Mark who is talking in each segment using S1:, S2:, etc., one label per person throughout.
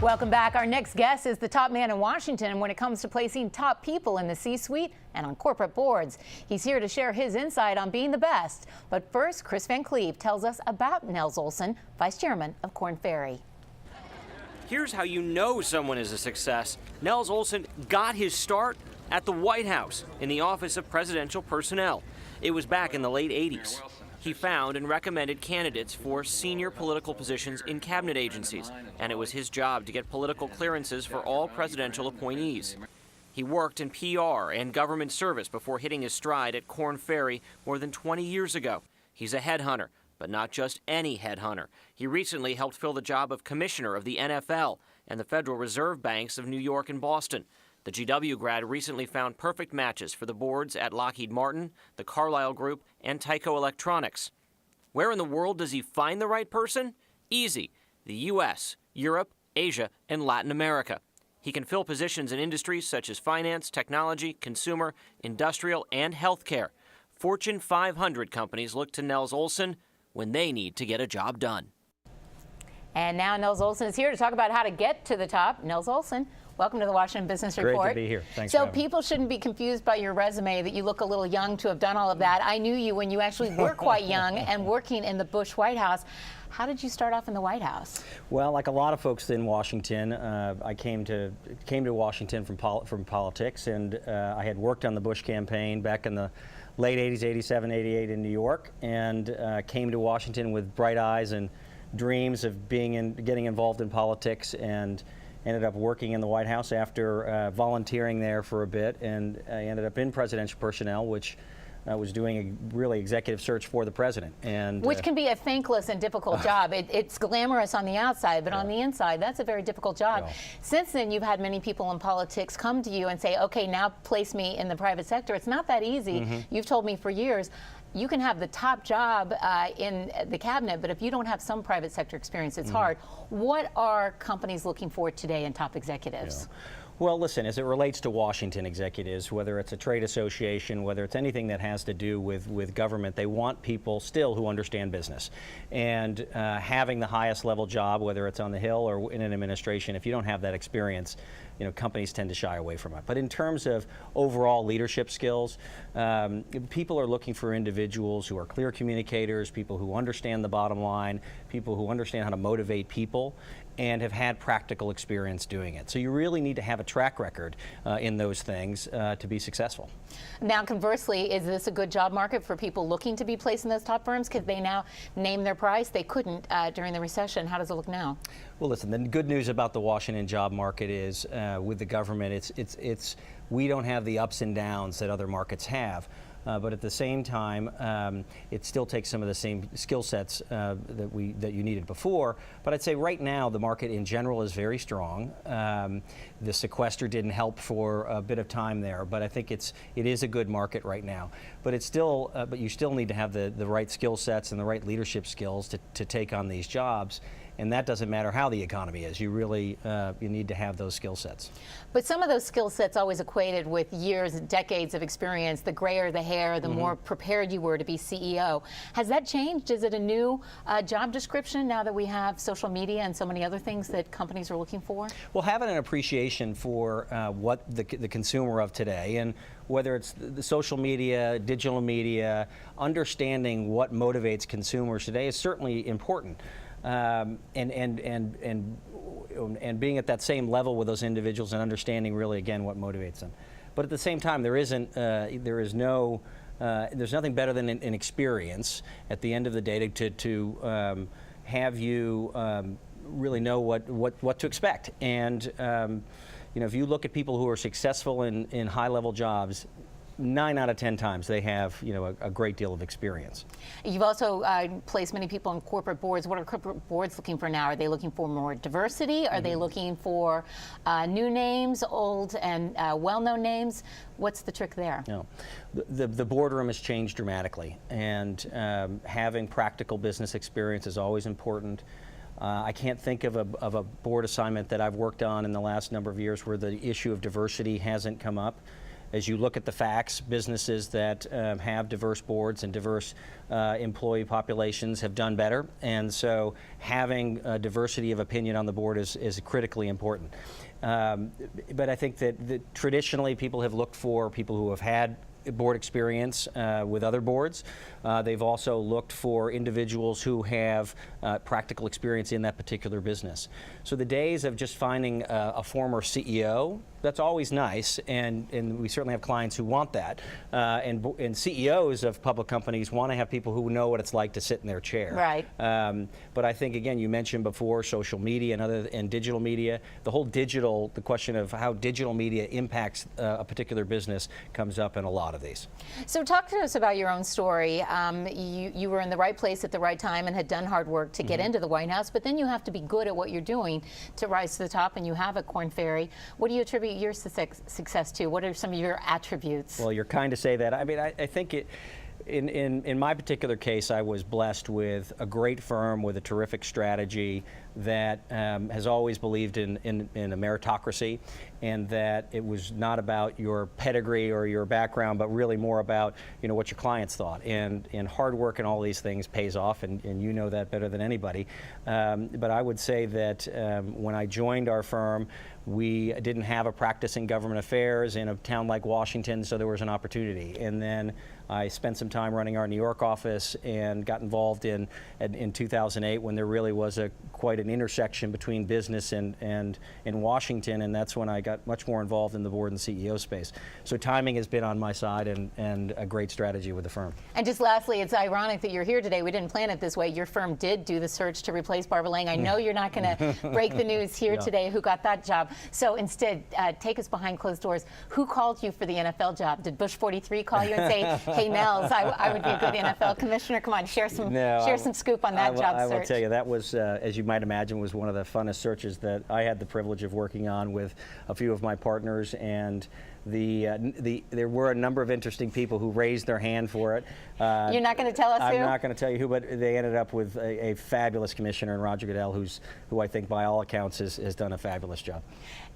S1: Welcome back. Our next guest is the top man in Washington when it comes to placing top people in the C-suite and on corporate boards. He's here to share his insight on being the best. But first, Chris Van Cleve tells us about Nels Olson, vice chairman of Korn Ferry.
S2: Here's how you know someone is a success. Nels Olson got his start at the White House in the Office of Presidential Personnel. It was back in the late 80s. He found and recommended candidates for senior political positions in cabinet agencies, and it was his job to get political clearances for all presidential appointees. He worked in PR and government service before hitting his stride at Korn Ferry more than 20 years ago. He's a headhunter, but not just any headhunter. He recently helped fill the job of commissioner of the NFL and the Federal Reserve Banks of New York and Boston. The GW grad recently found perfect matches for the boards at Lockheed Martin, the Carlyle Group, and Tyco Electronics. Where in the world does he find the right person? Easy. The U.S., Europe, Asia, and Latin America. He can fill positions in industries such as finance, technology, consumer, industrial, and healthcare. Fortune 500 companies look to Nels Olson when they need to get a job done.
S1: And now Nels Olson is here to talk about how to get to the top. Nels Olson, welcome to the Washington Business Report.
S3: Great to be here. Thanks.
S1: So people shouldn't be confused by your resume that you look a little young to have done all of that. I knew you when you actually were quite young and working in the Bush White House. How did you start off in the White House?
S3: Well, like a lot of folks in Washington, I came to Washington from politics, and I had worked on the Bush campaign back in the late 80s, 87, 88 in New York, and came to Washington with bright eyes and dreams of getting involved in politics, and ended up working in the White House after volunteering there for a bit, and I ended up in presidential personnel, which was doing a really executive search for the president. And
S1: which can be a thankless and difficult job. It's glamorous on the outside, but on the inside, that's a very difficult job.
S3: Yeah.
S1: Since then, you've had many people in politics come to you and say, okay, now place me in the private sector. It's not that easy. You've told me for years, you can have the top job in the cabinet, but if you don't have some private sector experience, it's hard. What are companies looking for today in top executives?
S3: Yeah. Well, listen, as it relates to Washington executives, whether it's a trade association, whether it's anything that has to do with government, they want people still who understand business. And having the highest level job, whether it's on the Hill or in an administration, if you don't have that experience, you know, companies tend to shy away from it. But in terms of overall leadership skills, people are looking for individuals who are clear communicators, people who understand the bottom line, people who understand how to motivate people, and have had practical experience doing it. So you really need to have a track record in those things to be successful.
S1: Now, conversely, is this a good job market for people looking to be placed in those top firms? Could they now name their price? They couldn't during the recession. How does it look now?
S3: Well, listen, the good news about the Washington job market is with the government, we don't have the ups and downs that other markets have. But at the same time, it still takes some of the same skill sets that you needed before. But I'd say right now the market in general is very strong. The sequester didn't help for a bit of time there, but I think it is a good market right now. But it's still, but you still need to have the right skill sets and the right leadership skills to take on these jobs. And that doesn't matter how the economy is. You really you need to have those skill sets.
S1: But some of those skill sets always equated with years and decades of experience. The grayer the hair, the more prepared you were to be CEO. Has that changed? Is it a new job description now that we have social media and so many other things that companies are looking for?
S3: Well, having an appreciation for what the consumer of today, and whether it's the social media, digital media, understanding what motivates consumers today is certainly important. And being at that same level with those individuals and understanding really again what motivates them. But at the same time, there's nothing better than an experience at the end of the day to have you really know what to expect. And you know, if you look at people who are successful in high level jobs, 9 out of 10 times they have, you know, a great deal of experience.
S1: You've also placed many people on corporate boards. What are corporate boards looking for now? Are they looking for more diversity? Are they looking for new names, old and well-known names? What's the trick there?
S3: No, the boardroom has changed dramatically, and having practical business experience is always important. I can't think of a board assignment that I've worked on in the last number of years where the issue of diversity hasn't come up. as you look at the facts, businesses that have diverse boards and diverse employee populations have done better, and so having diversity of opinion on the board is critically important. But I think that traditionally people have looked for people who have had board experience with other boards. They've also looked for individuals who have practical experience in that particular business. So the days of just finding a former CEO, that's always nice, and we certainly have clients who want that. And CEOs of public companies want to have people who know what it's like to sit in their chair.
S1: Right.
S3: But I think, again, you mentioned before social media and digital media. The question of how digital media impacts a particular business comes up in a lot of these.
S1: So talk to us about your own story. You were in the right place at the right time and had done hard work to get into the White House, but then you have to be good at what you're doing to rise to the top, and you have a Korn Ferry. What do you attribute your success to? What are some of your attributes?
S3: Well, you're kind to say that. I mean, I think in my particular case, I was blessed with a great firm with a terrific strategy that has always believed in a meritocracy, and that it was not about your pedigree or your background, but really more about what your clients thought. And hard work and all these things pays off, and you know that better than anybody. But I would say that when I joined our firm, we didn't have a practice in government affairs in a town like Washington, so there was an opportunity. And then I spent some time running our New York office and got involved in 2008 when there really was quite an intersection between business and Washington, and that's when I got much more involved in the board and CEO space. So timing has been on my side, and a great strategy with the firm.
S1: And just lastly, it's ironic that you're here today. We didn't plan it this way. Your firm did do the search to replace Barbara Lang. I know you're not going to break the news here today who got that job. So instead, take us behind closed doors. Who called you for the NFL job? Did Bush 43 call you and say, hey, Nels, I would be a good NFL commissioner? Come on, share some scoop on that job search.
S3: I will tell you, that was, as you might imagine, was one of the funnest searches that I had the privilege of working on with a few of my partners, and there were a number of interesting people who raised their hand for it.
S1: You're not going to tell us who?
S3: I'm not going to tell you who, but they ended up with a fabulous commissioner in Roger Goodell, who I think by all accounts has done a fabulous job.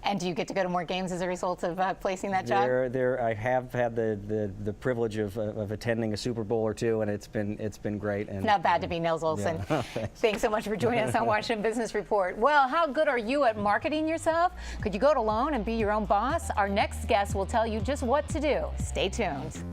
S1: And do you get to go to more games as a result of placing that job?
S3: I have had the privilege of attending a Super Bowl or two, and it's been great. And,
S1: it's not bad to be Nels Olson.
S3: Yeah.
S1: Thanks so much for joining us on Washington Business Report. Well, how good are you at marketing yourself? Could you go it alone and be your own boss? Our next guest will tell you just what to do. Stay tuned.